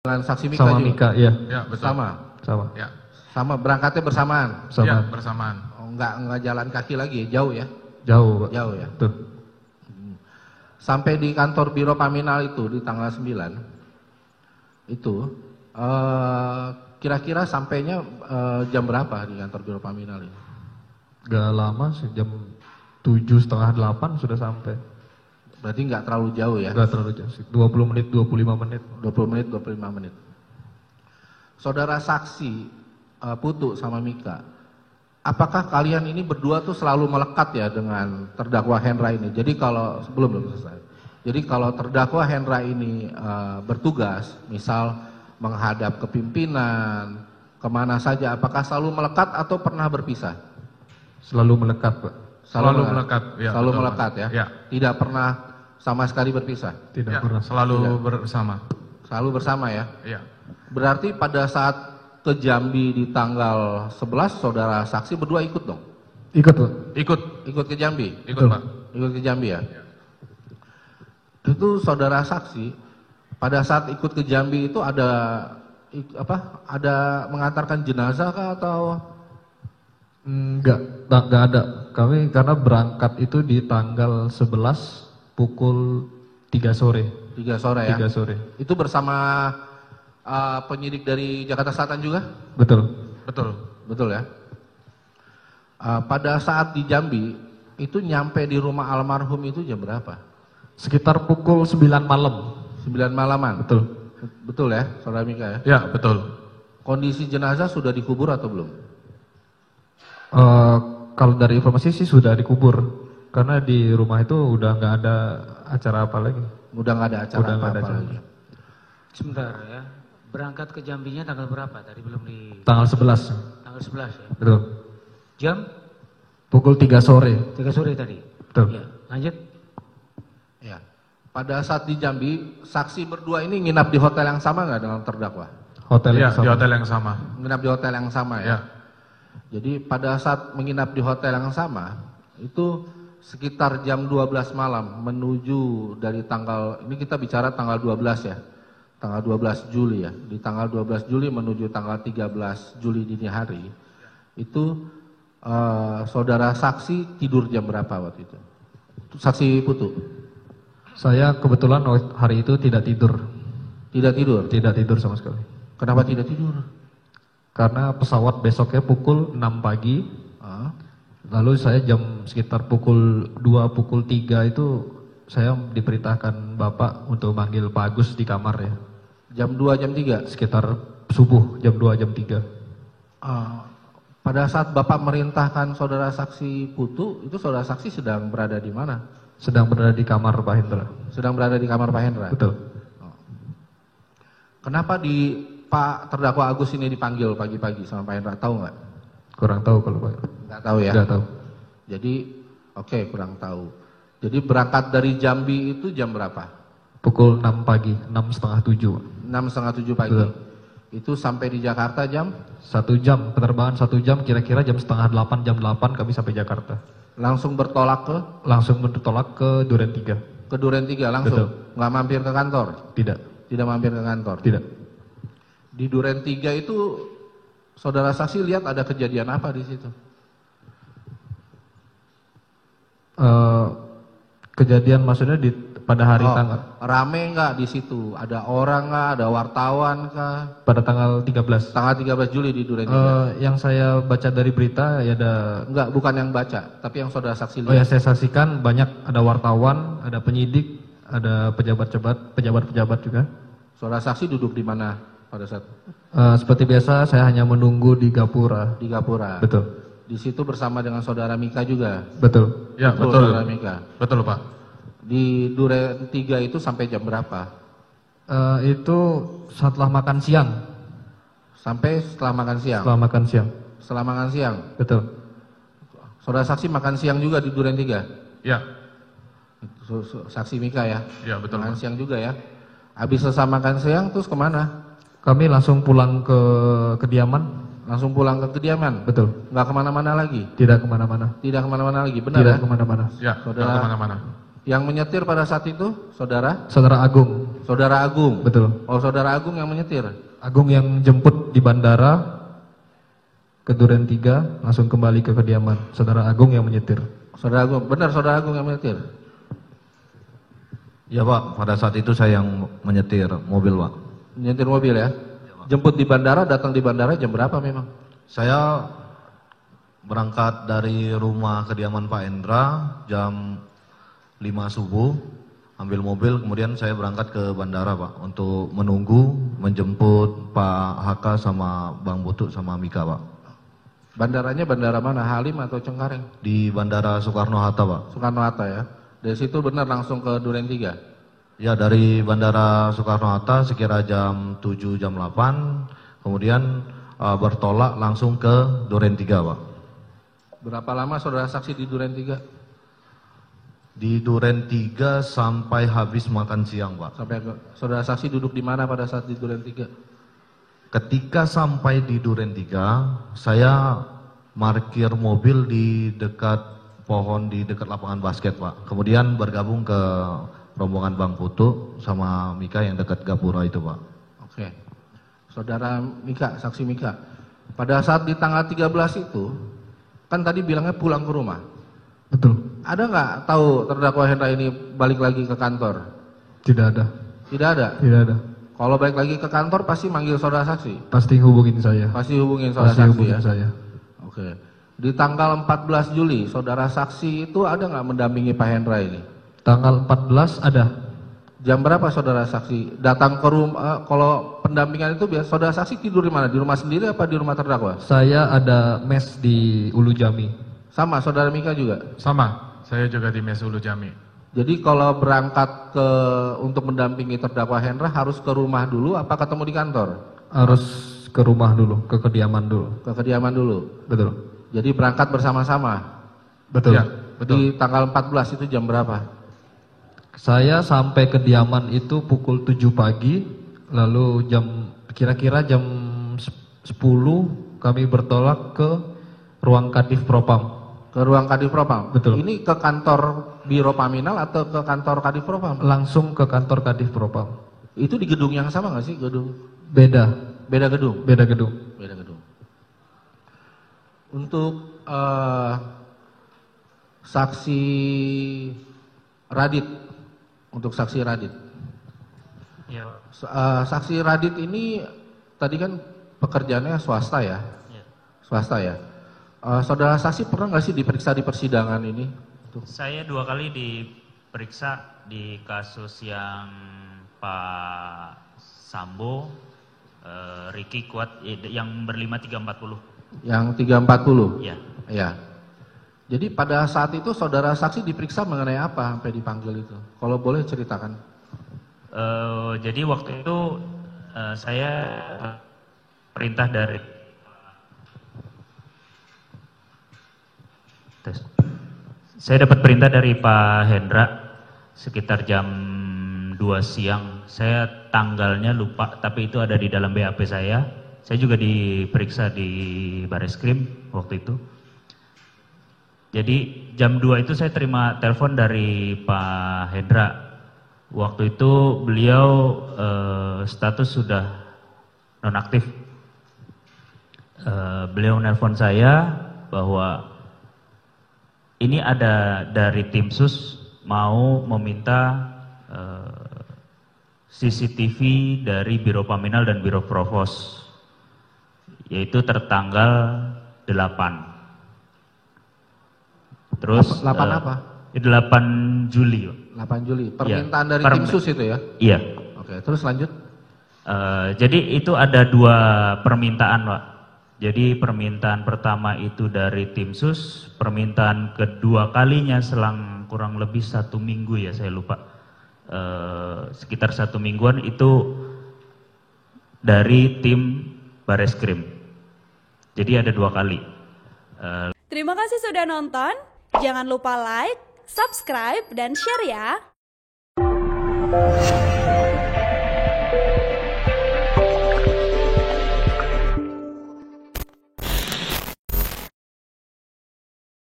dengan saksi Mika sama juga? Mika, iya. Ya, betul. Sama? Sama. Ya. Sama, berangkatnya bersamaan? Sama. Ya, bersamaan. Oh, enggak jalan kaki lagi, jauh ya? Jauh, Pak. Jauh ya? Betul. Sampai di kantor Biro Paminal itu di tanggal 9, itu kira-kira sampainya jam berapa di kantor Biro Paminal ini? Gak lama sih, jam 7:30, 8 sudah sampai. Berarti nggak terlalu jauh ya? Gak terlalu jauh sih, 20 menit, 25 menit. 20 menit, 25 menit. Saudara saksi Putu sama Mika, apakah kalian ini berdua tuh selalu melekat ya dengan terdakwa Hendra ini? Jadi kalau belum selesai. Jadi kalau terdakwa Hendra ini bertugas, misal menghadap ke pimpinan, kemana saja, apakah selalu melekat atau pernah berpisah? Selalu melekat, Pak. Selalu melekat. Ya, selalu betul, melekat Mas. ya? Ya. Tidak pernah sama sekali berpisah? Tidak Ya, pernah. selalu Tidak. bersama. Selalu bersama ya? Ya. Berarti pada saat ke Jambi di tanggal 11, saudara saksi berdua ikut dong? Ikut, Pak. Ikut. Ikut ke Jambi? Ikut, Pak. Ikut ke Jambi ya? Itu saudara saksi, pada saat ikut ke Jambi itu ada mengantarkan jenazah kah atau? Enggak ada. Kami karena berangkat itu di tanggal 11 pukul 3 sore. 3 sore ya? 3 sore. Itu bersama penyidik dari Jakarta Selatan juga? Betul. Betul. Betul ya? Pada saat di Jambi, itu nyampe di rumah almarhum itu jam berapa? Sekitar pukul 9 malam. 9 malaman? Betul. Betul ya, saudara Mika ya? Ya, betul. Kondisi jenazah sudah dikubur atau belum? Kalau dari informasi sih sudah dikubur. Karena di rumah itu udah nggak ada acara apa lagi. Udah nggak ada acara Udah nggak ada apa-apa acara. lagi. Sebentar ya. Berangkat ke Jambinya tanggal berapa? Tadi belum di Tanggal 11. tanggal 11 ya. Betul. Jam Pukul 3 sore. 3 sore tadi. Betul. Ya, lanjut. Ya. Pada saat di Jambi, saksi berdua ini nginap di hotel yang sama nggak dengan terdakwa? Hotel Ya, yang sama. di hotel yang sama. Nginap di hotel yang sama ya? Ya. Jadi pada saat menginap di hotel yang sama, itu sekitar jam 12 malam menuju dari tanggal, ini kita bicara tanggal 12 ya, tanggal 12 Juli ya, di tanggal 12 Juli menuju tanggal 13 Juli dini hari, itu saudara saksi tidur jam berapa waktu itu? Saksi Putu? Saya kebetulan hari itu tidak tidur. Tidak tidur? Tidak tidur sama sekali. Kenapa tidak tidur? Karena pesawat besoknya pukul 6 pagi. Lalu saya sekitar pukul 2, pukul 3 itu saya diperintahkan Bapak untuk manggil Pak Agus di kamar ya. Jam 2, jam 3? Sekitar subuh, jam 2, jam 3. Pada saat Bapak merintahkan saudara saksi Putu, itu saudara saksi sedang berada di mana? Sedang berada di kamar Pak Hendra. Sedang berada di kamar Pak Hendra? Betul. Kenapa Pak terdakwa Agus ini dipanggil pagi-pagi sama Pak Hendra? Tahu nggak? Kurang tahu kalau Pak. Nggak tahu ya? Nggak tahu. Jadi, oke, kurang tahu. Jadi berangkat dari Jambi itu jam berapa? Pukul 6 pagi, 6:30. 6:30 pagi. Betul. Itu sampai di Jakarta jam? 1 jam, penerbangan 1 jam, kira-kira jam 7:30, jam 8 kami sampai Jakarta. Langsung bertolak ke? Langsung bertolak ke Duren 3. Ke Duren 3 langsung? Betul. Nggak mampir ke kantor? Tidak. Tidak mampir ke kantor? Tidak. Di Duren 3 itu saudara saksi lihat ada kejadian apa di situ? Kejadian maksudnya pada hari tanggal rame nggak di situ? Ada orang nggak? Ada wartawan kah? pada tanggal 13. Tanggal 13 Juli di Duren 3? Yang saya baca dari berita ya ada. Enggak, bukan yang baca, tapi yang saudara saksi lihat. Oh ya, saya saksikan banyak, ada wartawan, ada penyidik, ada pejabat-pejabat juga. Saudara saksi duduk di mana pada saat? Seperti biasa saya hanya menunggu di Gapura. Di Gapura. Betul. Di situ bersama dengan saudara Mika juga. Betul. Ya, betul. Saudara Mika. Betul, Pak. Di Duren 3 itu sampai jam berapa? Itu setelah makan siang. Sampai setelah makan siang. Setelah makan siang. Setelah makan siang. Betul. Saudara saksi makan siang juga di Duren 3? Ya. Saksi Mika ya? Ya, betul, Makan Pak. siang juga ya? Habis selesai makan siang terus kemana? Kami langsung pulang ke kediaman. Langsung pulang ke kediaman? Betul. Nggak kemana-mana lagi? Tidak kemana-mana. Tidak kemana-mana lagi, benar Tidak ya? kemana-mana. Ya, Saudara- nggak kemana-mana. Yang menyetir pada saat itu, saudara? Saudara Agung. Saudara Agung. Betul. Oh, saudara Agung yang menyetir. Agung yang jemput di bandara ke Duren 3 langsung kembali ke kediaman. Saudara Agung yang menyetir. Saudara Agung, benar saudara Agung yang menyetir. Ya Pak, pada saat itu saya yang menyetir mobil Pak. Menyetir mobil ya. Jemput di bandara, datang di bandara jam berapa memang? Saya berangkat dari rumah kediaman Pak Hendra jam 5 subuh, ambil mobil, kemudian saya berangkat ke bandara Pak untuk menunggu menjemput Pak HK sama Bang Putu sama Mika Pak. Bandaranya bandara mana? Halim atau Cengkareng? Di Bandara Soekarno-Hatta Pak. Soekarno-Hatta ya. Dari situ benar langsung ke Duren 3. Ya, dari Bandara Soekarno-Hatta sekira jam 7 jam 8, kemudian bertolak langsung ke Duren 3 Pak. Berapa lama saudara saksi di Duren 3? Di Duren 3 sampai habis makan siang Pak. Sampai saudara saksi duduk di mana pada saat di Duren 3? Ketika sampai di Duren 3, saya parkir mobil di dekat pohon di dekat lapangan basket Pak. Kemudian bergabung ke rombongan Bang Putu sama Mika yang dekat Gapura itu Pak. Oke. Saudara Mika, saksi Mika. Pada saat di tanggal 13 itu, kan tadi bilangnya pulang ke rumah. Betul. Ada nggak tahu terdakwa Hendra ini balik lagi ke kantor? Tidak ada. Tidak ada? Tidak ada. Kalau balik lagi ke kantor pasti manggil saudara saksi? Pasti hubungin saya. Pasti hubungin saudara Pasti saksi hubungin ya? saya. Oke. Di tanggal 14 Juli, saudara saksi itu ada nggak mendampingi Pak Hendra ini? Tanggal 14 ada. Jam berapa saudara saksi datang ke rumah? Kalau pendampingan itu biasa saudara saksi tidur di mana? Di rumah sendiri apa di rumah terdakwa? Saya ada mes di Ulu Jami. Sama saudara Mika juga. Sama, saya juga di Mes Ulu Jami. Jadi kalau berangkat untuk mendampingi terdakwa Hendra harus ke rumah dulu apa ketemu di kantor? Harus ke rumah dulu, ke kediaman dulu. Ke kediaman dulu. Betul. Jadi berangkat bersama-sama. Betul. Ya, betul. Di tanggal 14 itu jam berapa? Saya sampai kediaman itu pukul 7 pagi, lalu kira-kira jam 10 kami bertolak ke ruang Kadif Propam. Ke ruang Kadif Propam? Betul. Ini ke kantor Biro Paminal atau ke kantor Kadif Propam? Langsung ke kantor Kadif Propam. Itu di gedung yang sama nggak sih? Gedung? Beda. Beda gedung? Beda gedung. Beda gedung. Untuk saksi Radit, untuk saksi Radit. Ya, Saksi Radit ini tadi kan pekerjaannya swasta ya? ya. Swasta ya. Saudara saksi pernah nggak sih diperiksa di persidangan ini? Saya 2 kali diperiksa di kasus yang Pak Sambo, Ricky Kuat, yang berlima 340. Yang 340? Ya. Ya. Jadi pada saat itu saudara saksi diperiksa mengenai apa sampai dipanggil itu? Kalau boleh ceritakan. Jadi waktu itu saya perintah dari Saya dapat perintah dari Pak Hendra sekitar jam 2 siang. Saya tanggalnya lupa, tapi itu ada di dalam BAP saya. Saya juga diperiksa di Bareskrim waktu itu. Jadi jam 2 itu saya terima telepon dari Pak Hendra. Waktu itu beliau status sudah nonaktif. Beliau nelpon saya bahwa ini ada dari tim sus mau meminta CCTV dari Biro Paminal dan Biro Provos, yaitu tertanggal 8. Terus 8 apa? 8 Juli. 8 Juli. Permintaan Ya, dari tim sus itu ya? Iya. Oke, terus lanjut. Jadi itu ada 2 permintaan, Pak. Jadi permintaan pertama itu dari tim sus, permintaan kedua kalinya selang kurang lebih 1 minggu ya, saya lupa. Sekitar 1 mingguan itu dari tim Bareskrim. Jadi ada 2 kali. Terima kasih sudah nonton. Jangan lupa like, subscribe, dan share ya.